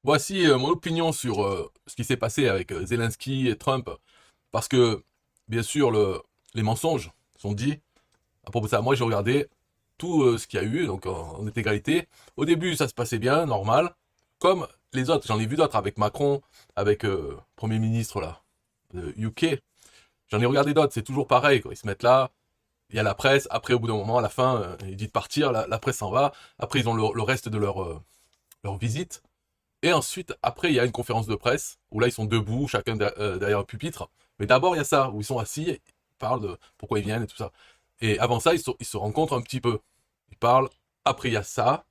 Voici mon opinion sur ce qui s'est passé avec Zelensky et Trump. Parce que, bien sûr, les mensonges sont dits. À propos de ça, moi j'ai regardé tout ce qu'il y a eu, donc en intégralité. Au début, ça se passait bien, normal. Comme les autres, j'en ai vu d'autres avec Macron, avec Premier ministre là, UK. J'en ai regardé d'autres, c'est toujours pareil, quoi. Ils se mettent là, il y a la presse, après au bout d'un moment, à la fin, il dit de partir, la presse s'en va. Après, ils ont le reste de leur visite. Et ensuite, après, il y a une conférence de presse où là, ils sont debout, chacun derrière un pupitre. Mais d'abord, il y a ça, où ils sont assis, ils parlent de pourquoi ils viennent et tout ça. Et avant ça, ils se rencontrent un petit peu. Ils parlent. Après, il y a ça.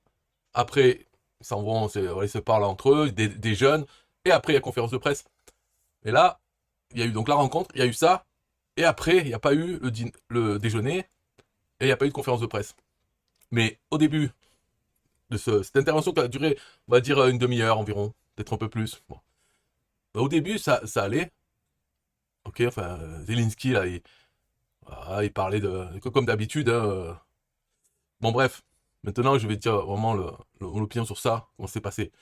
Après, ils s'en vont, ils se parlent entre eux, des jeunes. Et après, il y a conférence de presse. Et là, il y a eu donc la rencontre, il y a eu ça. Et après, il n'y a pas eu le déjeuner. Et il n'y a pas eu de conférence de presse. Mais au début de cette intervention qui a duré, on va dire, une demi-heure environ, peut-être un peu plus. Bon. Au début, ça allait. Ok, enfin, Zelensky, là, il parlait comme d'habitude. Hein. Bon, bref. Maintenant, je vais dire vraiment l'opinion sur ça, comment c'est passé.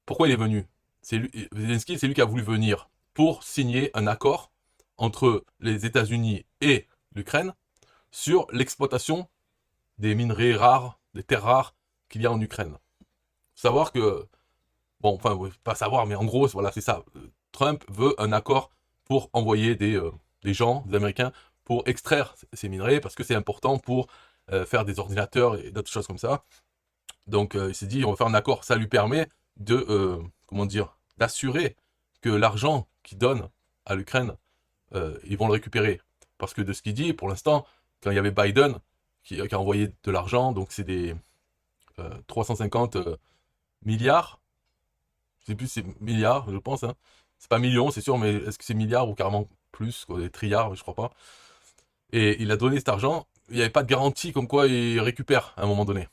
Pourquoi il est venu? Zelensky, c'est lui qui a voulu venir pour signer un accord entre les États-Unis et l'Ukraine sur l'exploitation des minerais rares, des terres rares qu'il y a en Ukraine. Faut savoir que, bon, enfin, pas savoir, mais en gros, voilà, c'est ça. Trump veut un accord pour envoyer des gens, des Américains, pour extraire ces minerais, parce que c'est important pour faire des ordinateurs et d'autres choses comme ça. Donc il s'est dit, on va faire un accord. Ça lui permet de, comment dire, d'assurer que l'argent qu'il donne à l'Ukraine, ils vont le récupérer. Parce que de ce qu'il dit, pour l'instant, quand il y avait Biden qui a envoyé de l'argent, donc c'est des 350 milliards, je sais plus si c'est milliards, je pense, hein. C'est pas millions, c'est sûr, mais est-ce que c'est milliards ou carrément plus, quoi, des trilliards, je crois pas. Et il a donné cet argent, il n'y avait pas de garantie comme quoi il récupère à un moment donné.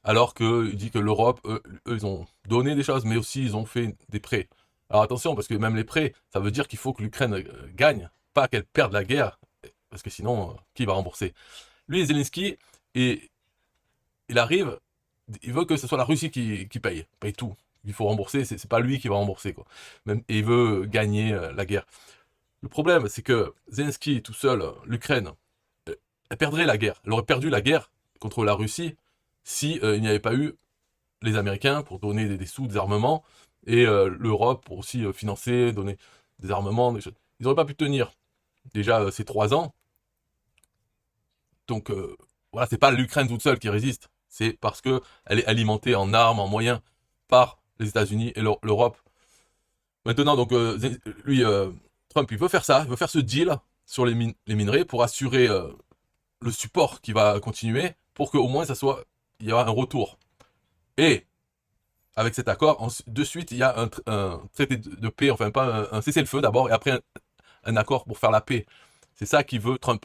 Alors qu'il dit que l'Europe, eux, ils ont donné des choses, mais aussi ils ont fait des prêts. Alors attention, parce que même les prêts, ça veut dire qu'il faut que l'Ukraine gagne, pas qu'elle perde la guerre, parce que sinon, qui va rembourser? Lui, Zelensky, et, il arrive, il veut que ce soit la Russie qui paye tout. Il faut rembourser, c'est pas lui qui va rembourser, quoi. Même, et il veut gagner la guerre. Le problème, c'est que Zelensky, tout seul, l'Ukraine, elle perdrait la guerre. Elle aurait perdu la guerre contre la Russie si il n'y avait pas eu les Américains pour donner des sous, des armements, et l'Europe pour aussi financer, donner des armements, des choses. Ils n'auraient pas pu tenir déjà ces 3 ans. Donc voilà, c'est pas l'Ukraine toute seule qui résiste, c'est parce que elle est alimentée en armes, en moyens par les États-Unis et l'Europe. Maintenant, donc lui, Trump, il veut faire ça, il veut faire ce deal sur les minerais pour assurer le support qui va continuer, pour qu'au moins ça soit, il y aura un retour. Et avec cet accord, de suite, il y a un traité de paix, enfin pas un cessez-le-feu d'abord, et après un accord pour faire la paix. C'est ça qu'il veut Trump.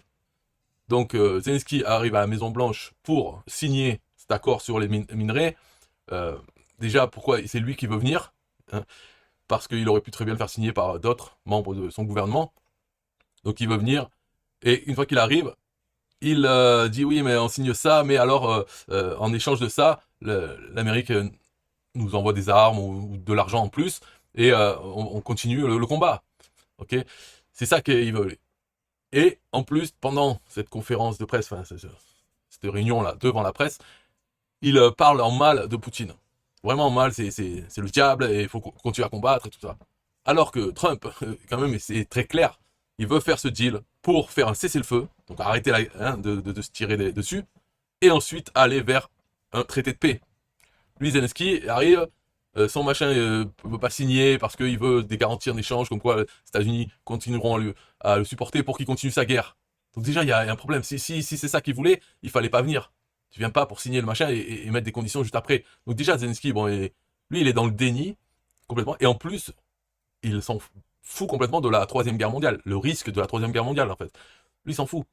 Donc Zelensky arrive à la Maison Blanche pour signer cet accord sur les minerais. Euh, Déjà, pourquoi c'est lui qui veut venir, hein, parce qu'il aurait pu très bien le faire signer par d'autres membres de son gouvernement. Donc il veut venir, et une fois qu'il arrive, il dit oui, mais on signe ça, mais alors en échange de ça, l'Amérique nous envoie des armes ou de l'argent en plus, et on continue le combat. Ok, c'est ça qu'il veut. Et en plus, pendant cette conférence de presse, enfin, cette réunion-là, devant la presse, il parle en mal de Poutine. Vraiment en mal, c'est le diable et il faut continuer à combattre et tout ça. Alors que Trump, quand même, c'est très clair, il veut faire ce deal pour faire un cessez-le-feu, donc arrêter hein, de se tirer dessus, et ensuite aller vers un traité de paix. Lui, Zelensky arrive, son machin ne veut pas signer parce qu'il veut des garanties en échange, comme quoi les États-Unis continueront à le supporter pour qu'il continue sa guerre. Donc déjà, il y a un problème. Si c'est ça qu'il voulait, il fallait pas venir. Tu viens pas pour signer le machin et mettre des conditions juste après. Donc déjà, Zelensky, bon, lui, il est dans le déni complètement. Et en plus, il s'en fout complètement de la Troisième Guerre mondiale, le risque de la Troisième Guerre mondiale, en fait. Lui, il s'en fout.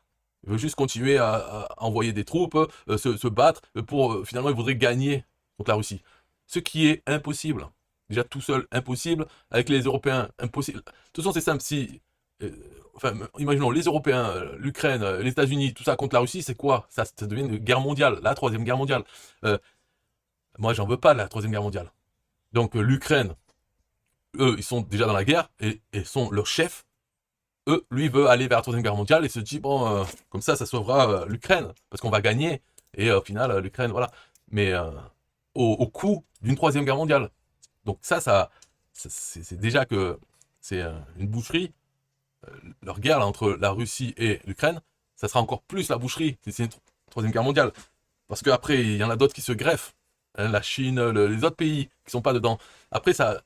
Il veut juste continuer à envoyer des troupes, se battre, pour finalement, il voudrait gagner contre la Russie. Ce qui est impossible. Déjà tout seul, impossible. Avec les Européens, impossible. De toute façon, c'est simple. Si, euh, enfin, imaginons les Européens, l'Ukraine, les États-Unis, tout ça contre la Russie, c'est quoi? Ça devient une guerre mondiale, la Troisième Guerre mondiale. Euh, Moi, j'en veux pas de la Troisième Guerre mondiale. Donc l'Ukraine, eux, ils sont déjà dans la guerre et sont leur chef. Eux, lui veut aller vers la Troisième Guerre mondiale et se dit, bon, comme ça sauvera l'Ukraine, parce qu'on va gagner. Et au final, l'Ukraine, voilà. Mais au coût d'une Troisième Guerre mondiale. Donc c'est déjà que c'est une boucherie. Leur guerre là, entre la Russie et l'Ukraine, ça sera encore plus la boucherie. C'est une Troisième Guerre mondiale. Parce qu'après, il y en a d'autres qui se greffent. Hein, la Chine, les autres pays qui sont pas dedans. Après, ça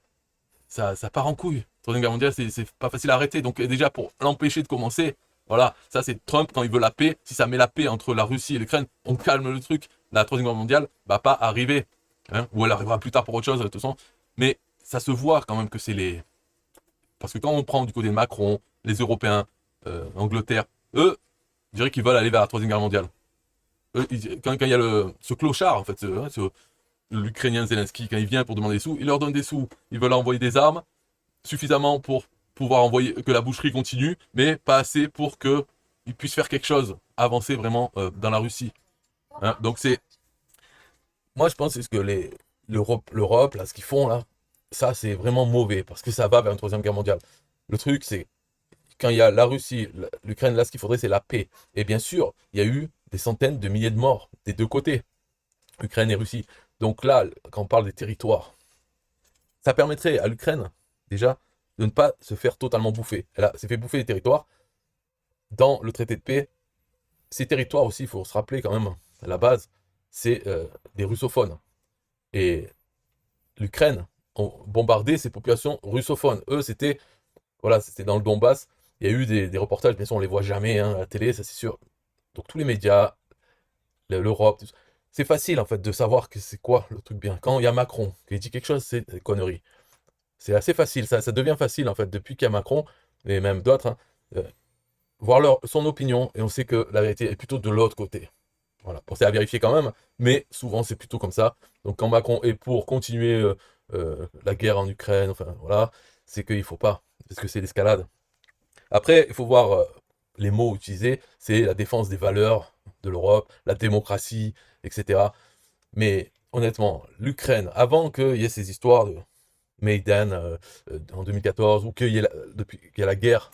part en couille. Troisième Guerre mondiale, c'est pas facile à arrêter. Donc déjà, pour l'empêcher de commencer, voilà, ça c'est Trump quand il veut la paix. Si ça met la paix entre la Russie et l'Ukraine, on calme le truc. La Troisième Guerre mondiale va pas arriver. Hein, ou elle arrivera plus tard pour autre chose, de toute façon. Mais ça se voit quand même que c'est les... Parce que quand on prend du côté de Macron, les Européens, Angleterre, eux, je dirais qu'ils veulent aller vers la Troisième Guerre mondiale. Eux, quand il y a ce clochard, en fait, l'Ukrainien Zelensky, quand il vient pour demander des sous, il leur donne des sous. Ils veulent envoyer des armes, suffisamment pour pouvoir envoyer que la boucherie continue, mais pas assez pour qu'ils puissent faire quelque chose, avancer vraiment dans la Russie. Hein, donc c'est... Moi, je pense que l'Europe, là, ce qu'ils font, là, ça, c'est vraiment mauvais, parce que ça va vers une Troisième Guerre mondiale. Le truc, c'est quand il y a la Russie, l'Ukraine, là, ce qu'il faudrait, c'est la paix. Et bien sûr, il y a eu des centaines de milliers de morts des deux côtés, Ukraine et Russie. Donc là, quand on parle des territoires, ça permettrait à l'Ukraine, déjà, de ne pas se faire totalement bouffer. s'est fait bouffer des territoires. Dans le traité de paix, ces territoires aussi, il faut se rappeler quand même, à la base, c'est des russophones. Et l'Ukraine ont bombardé ces populations russophones. Eux, c'était voilà, c'était dans le Donbass. Il y a eu des reportages, bien sûr, on les voit jamais hein, à la télé, ça c'est sûr. Donc tous les médias, l'Europe, c'est facile en fait de savoir que c'est quoi le truc bien. Quand il y a Macron qui dit quelque chose, c'est des conneries. C'est assez facile, ça devient facile en fait depuis qu'il y a Macron, et même d'autres, hein, voir son opinion, et on sait que la vérité est plutôt de l'autre côté. Voilà, pour c'est à vérifier quand même, mais souvent c'est plutôt comme ça. Donc quand Macron est pour continuer la guerre en Ukraine, enfin voilà, c'est qu'il faut pas, parce que c'est l'escalade. Après, il faut voir les mots utilisés, c'est la défense des valeurs de l'Europe, la démocratie, etc. Mais honnêtement, l'Ukraine, avant qu'il y ait ces histoires de Maïdan en 2014, ou depuis qu'il y a la guerre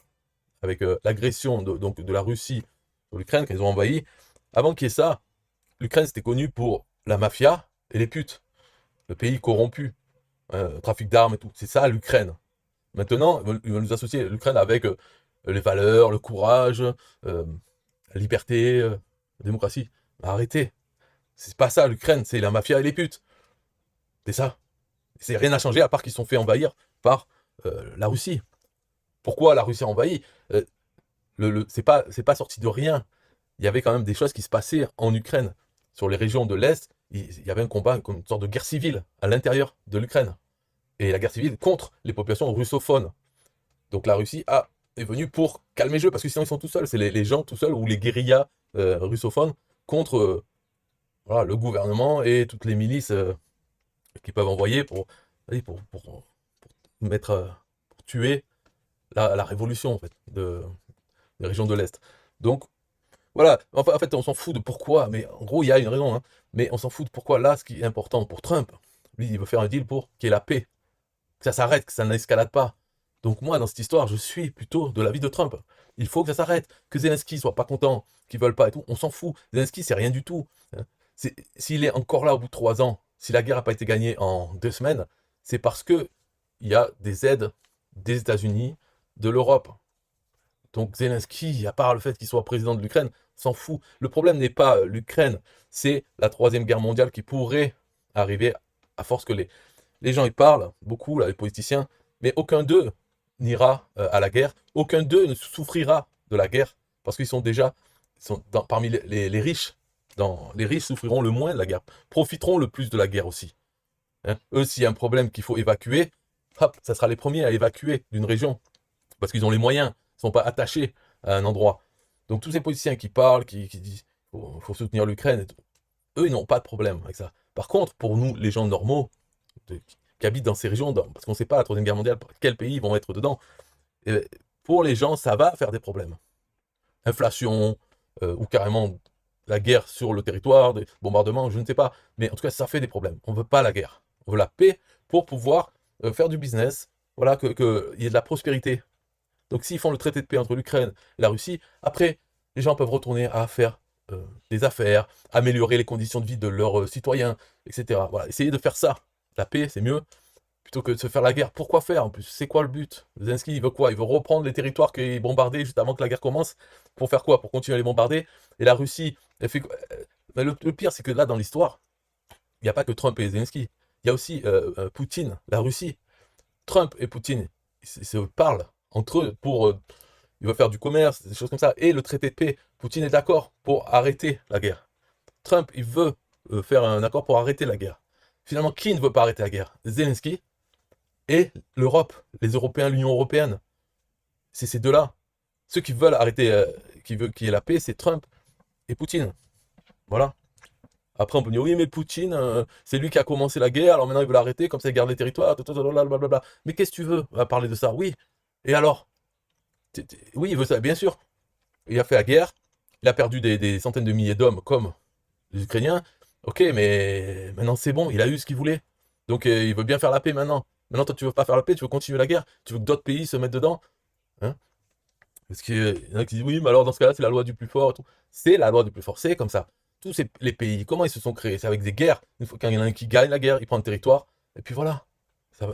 avec l'agression donc de la Russie sur l'Ukraine, qu'ils ont envahi, avant qu'il y ait ça, l'Ukraine c'était connu pour la mafia et les putes, le pays corrompu, trafic d'armes et tout. C'est ça l'Ukraine. Maintenant, ils veulent nous associer l'Ukraine avec les valeurs, le courage, la liberté, la démocratie. Arrêtez. C'est pas ça l'Ukraine, c'est la mafia et les putes. C'est ça. C'est rien à changer à part qu'ils se sont fait envahir par la Russie. Pourquoi la Russie a envahi c'est pas sorti de rien. Il y avait quand même des choses qui se passaient en Ukraine. Sur les régions de l'Est, il y avait un combat, comme une sorte de guerre civile à l'intérieur de l'Ukraine. Et la guerre civile contre les populations russophones. Donc la Russie est venue pour calmer le jeu, parce que sinon ils sont tout seuls. C'est les gens tout seuls, ou les guérillas russophones, contre voilà, le gouvernement et toutes les milices qu'ils peuvent envoyer pour mettre, pour tuer la révolution en fait, des régions de l'Est. Donc voilà, en fait on s'en fout de pourquoi, mais en gros il y a une raison, hein, mais on s'en fout de pourquoi. Là, ce qui est important pour Trump, lui il veut faire un deal pour qu'il y ait la paix, que ça s'arrête, que ça n'escalade pas. Donc moi, dans cette histoire, je suis plutôt de l'avis de Trump. Il faut que ça s'arrête, que Zelensky soit pas content, qu'ils veulent pas et tout, on s'en fout. Zelensky, c'est rien du tout. Hein. S'il est encore là au bout de 3 ans, si la guerre n'a pas été gagnée en 2 semaines, c'est parce que il y a des aides des États-Unis, de l'Europe. Donc Zelensky, à part le fait qu'il soit président de l'Ukraine, s'en fout. Le problème n'est pas l'Ukraine, c'est la Troisième Guerre mondiale qui pourrait arriver à force que les gens y parlent, beaucoup, là, les politiciens, mais aucun d'eux n'ira à la guerre, aucun d'eux ne souffrira de la guerre, parce qu'ils sont déjà parmi les riches. Les riches souffriront le moins de la guerre, profiteront le plus de la guerre aussi. Hein. Eux, s'il y a un problème qu'il faut évacuer, hop, ça sera les premiers à évacuer d'une région, parce qu'ils ont les moyens, ils ne sont pas attachés à un endroit. Donc tous ces politiciens qui parlent, qui disent faut soutenir l'Ukraine, eux, ils n'ont pas de problème avec ça. Par contre, pour nous, les gens normaux, qui habitent dans ces régions, parce qu'on ne sait pas la Troisième Guerre mondiale, quels pays vont être dedans, et pour les gens, ça va faire des problèmes. Inflation, ou carrément la guerre sur le territoire, des bombardements, je ne sais pas. Mais en tout cas, ça fait des problèmes. On ne veut pas la guerre. On veut la paix, pour pouvoir faire du business, voilà, qu'il y ait de la prospérité. Donc s'ils font le traité de paix entre l'Ukraine et la Russie, après, les gens peuvent retourner à faire des affaires, améliorer les conditions de vie de leurs citoyens, etc. Voilà, essayez de faire ça. La paix, c'est mieux, plutôt que de se faire la guerre. Pourquoi faire en plus? C'est quoi le but? Zelensky, il veut quoi? Il veut reprendre les territoires qu'il bombardait juste avant que la guerre commence. Pour faire quoi? Pour continuer à les bombarder. Et la Russie, elle fait quoi? Mais le pire, c'est que là, dans l'histoire, il n'y a pas que Trump et Zelensky. Il y a aussi Poutine, la Russie. Trump et Poutine, ils se parlent entre eux pour... il va faire du commerce, des choses comme ça. Et le traité de paix, Poutine est d'accord pour arrêter la guerre. Trump, il veut faire un accord pour arrêter la guerre. Finalement, qui ne veut pas arrêter la guerre? Zelensky et l'Europe, les Européens, l'Union Européenne. C'est ces deux-là. Ceux qui veulent arrêter, qui veulent qu'il y ait la paix, c'est Trump et Poutine. Voilà. Après, on peut dire, oui, mais Poutine, c'est lui qui a commencé la guerre, alors maintenant il veut l'arrêter, comme ça il garde les territoires, blablabla. Mais qu'est-ce que tu veux à parler de ça? Oui. Et alors? Oui, il veut ça, bien sûr. Il a fait la guerre, il a perdu des centaines de milliers d'hommes comme les Ukrainiens. Ok, mais maintenant c'est bon, il a eu ce qu'il voulait. Donc il veut bien faire la paix maintenant. Maintenant, toi, tu veux pas faire la paix, tu veux continuer la guerre, tu veux que d'autres pays se mettent dedans. Hein? Parce qu'il y en a qui disent, oui, mais alors dans ce cas-là, c'est la loi du plus fort et tout. C'est la loi du plus fort, c'est comme ça. Tous les pays, comment ils se sont créés? C'est avec des guerres. Une fois qu'il y en a un qui gagne la guerre, il prend le territoire, et puis voilà.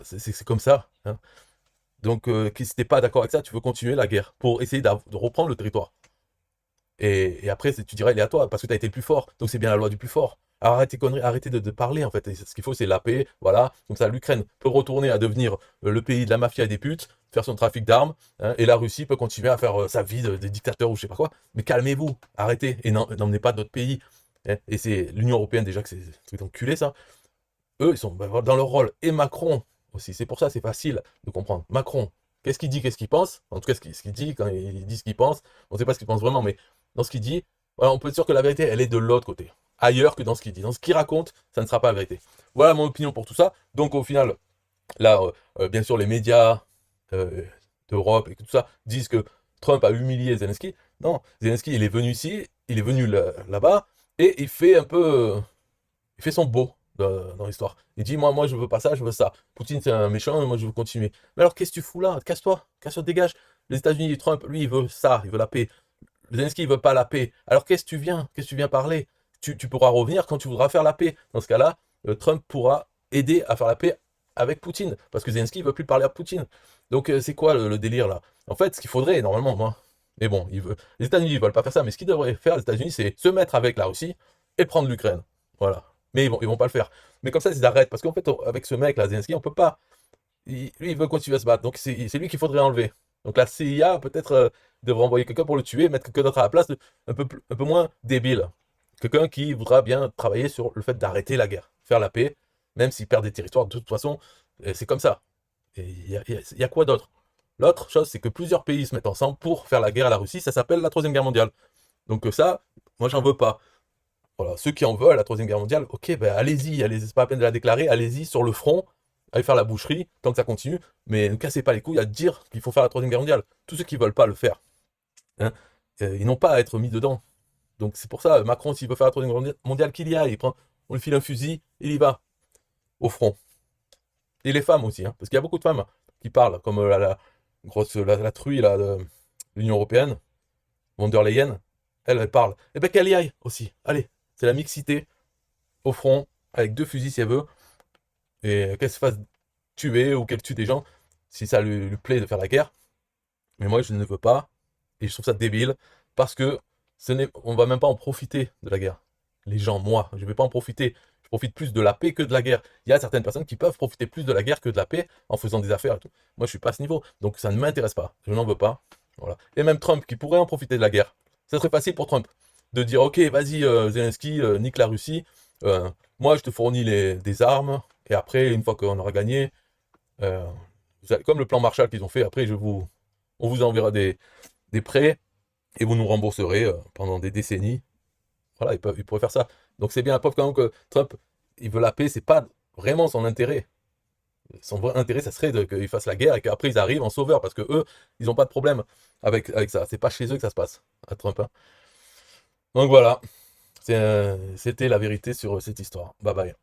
C'est comme ça. Hein. Donc, si t'es pas d'accord avec ça, tu veux continuer la guerre pour essayer de reprendre le territoire. Et après, tu dirais, il est à toi, parce que tu as été le plus fort. Donc c'est bien la loi du plus fort. Alors arrêtez conneries, arrêtez de parler en fait. Et ce qu'il faut, c'est la paix. Voilà. Comme ça, l'Ukraine peut retourner à devenir le pays de la mafia et des putes, faire son trafic d'armes, hein, et la Russie peut continuer à faire sa vie de dictateur ou je sais pas quoi. Mais calmez-vous, arrêtez, et n'emmenez pas d'autres pays. Hein. Et c'est l'Union Européenne déjà que c'est un truc d'enculé ça. Eux, ils sont dans leur rôle. Et Macron aussi. C'est pour ça, c'est facile de comprendre. Macron, qu'est-ce qu'il dit, qu'est-ce qu'il pense? En tout cas, ce qu'il dit quand il dit ce qu'il pense. On ne sait pas ce qu'il pense vraiment, mais dans ce qu'il dit, voilà, on peut être sûr que la vérité, elle est de l'autre côté. Ailleurs que dans ce qu'il dit. Dans ce qu'il raconte, ça ne sera pas la vérité. Voilà mon opinion pour tout ça. Donc au final, là, bien sûr, les médias d'Europe et tout ça disent que Trump a humilié Zelensky. Non, Zelensky, il est venu ici, il est venu là-bas, et il fait un peu... il fait son beau dans l'histoire. Il dit, moi, je veux pas ça, je veux ça. Poutine, c'est un méchant, moi, je veux continuer. Mais alors, qu'est-ce que tu fous là? Casse-toi, dégage. Les États-Unis, Trump, lui, il veut ça, il veut la paix. Zelensky, il veut pas la paix. Alors, qu'est-ce que tu viens parler? Tu pourras revenir quand tu voudras faire la paix. Dans ce cas-là, Trump pourra aider à faire la paix avec Poutine. Parce que Zelensky, il veut plus parler à Poutine. Donc, c'est quoi le délire, là? En fait, ce qu'il faudrait, normalement, moi... Mais bon, les États-Unis, ils veulent pas faire ça. Mais ce qu'ils devraient faire, les États-Unis, c'est se mettre avec la Russie et prendre l'Ukraine. Voilà. Mais ils vont pas le faire. Mais comme ça, ils arrêtent. Parce qu'en fait, avec ce mec, là, Zelensky, on peut pas. Lui, il veut continuer à se battre. Donc, c'est lui qu'il faudrait enlever. Donc, la CIA, peut-être, devrait envoyer quelqu'un pour le tuer, mettre quelqu'un d'autre à la place, un peu moins débile. Quelqu'un qui voudra bien travailler sur le fait d'arrêter la guerre, faire la paix, même s'il perd des territoires. De toute façon, c'est comme ça. Et il y a quoi d'autre? L'autre chose, c'est que plusieurs pays se mettent ensemble pour faire la guerre à la Russie. Ça s'appelle la Troisième Guerre mondiale. Donc, ça, moi, j'en veux pas. Voilà, ceux qui en veulent la Troisième Guerre mondiale, ok, ben allez-y, c'est pas la peine de la déclarer, allez-y sur le front, allez faire la boucherie, tant que ça continue, mais ne cassez pas les couilles à dire qu'il faut faire la Troisième Guerre mondiale. Tous ceux qui veulent pas le faire, hein, ils n'ont pas à être mis dedans. Donc c'est pour ça, Macron, s'il veut faire la Troisième Guerre mondiale, qu'il y aille, on lui file un fusil, il y va, au front. Et les femmes aussi, hein, parce qu'il y a beaucoup de femmes qui parlent, comme la grosse, la truie là, de l'Union Européenne, von der Leyen, elle parle. Et ben qu'elle y aille aussi, allez, c'est la mixité. Au front, avec 2 fusils si elle veut, et qu'elle se fasse tuer ou qu'elle tue des gens, si ça lui plaît de faire la guerre. Mais moi, je ne veux pas, et je trouve ça débile, parce que on va même pas en profiter de la guerre. Les gens, moi, je vais pas en profiter. Je profite plus de la paix que de la guerre. Il y a certaines personnes qui peuvent profiter plus de la guerre que de la paix en faisant des affaires et tout. Moi, je suis pas à ce niveau, donc ça ne m'intéresse pas. Je n'en veux pas. Voilà. Et même Trump, qui pourrait en profiter de la guerre. Ça serait facile pour Trump de dire, ok, vas-y, Zelensky, nique la Russie. Moi, je te fournis des armes, et après, une fois qu'on aura gagné, euh, comme le plan Marshall qu'ils ont fait, après, on vous enverra des prêts, et vous nous rembourserez pendant des décennies. Voilà, ils pourraient faire ça. Donc c'est bien la preuve quand même que Trump, il veut la paix, c'est pas vraiment son intérêt. Son vrai intérêt, ça serait qu'ils fassent la guerre et qu'après ils arrivent en sauveur, parce que eux, ils n'ont pas de problème avec ça. C'est pas chez eux que ça se passe, à Trump. Hein. Donc voilà, c'était la vérité sur cette histoire. Bye bye.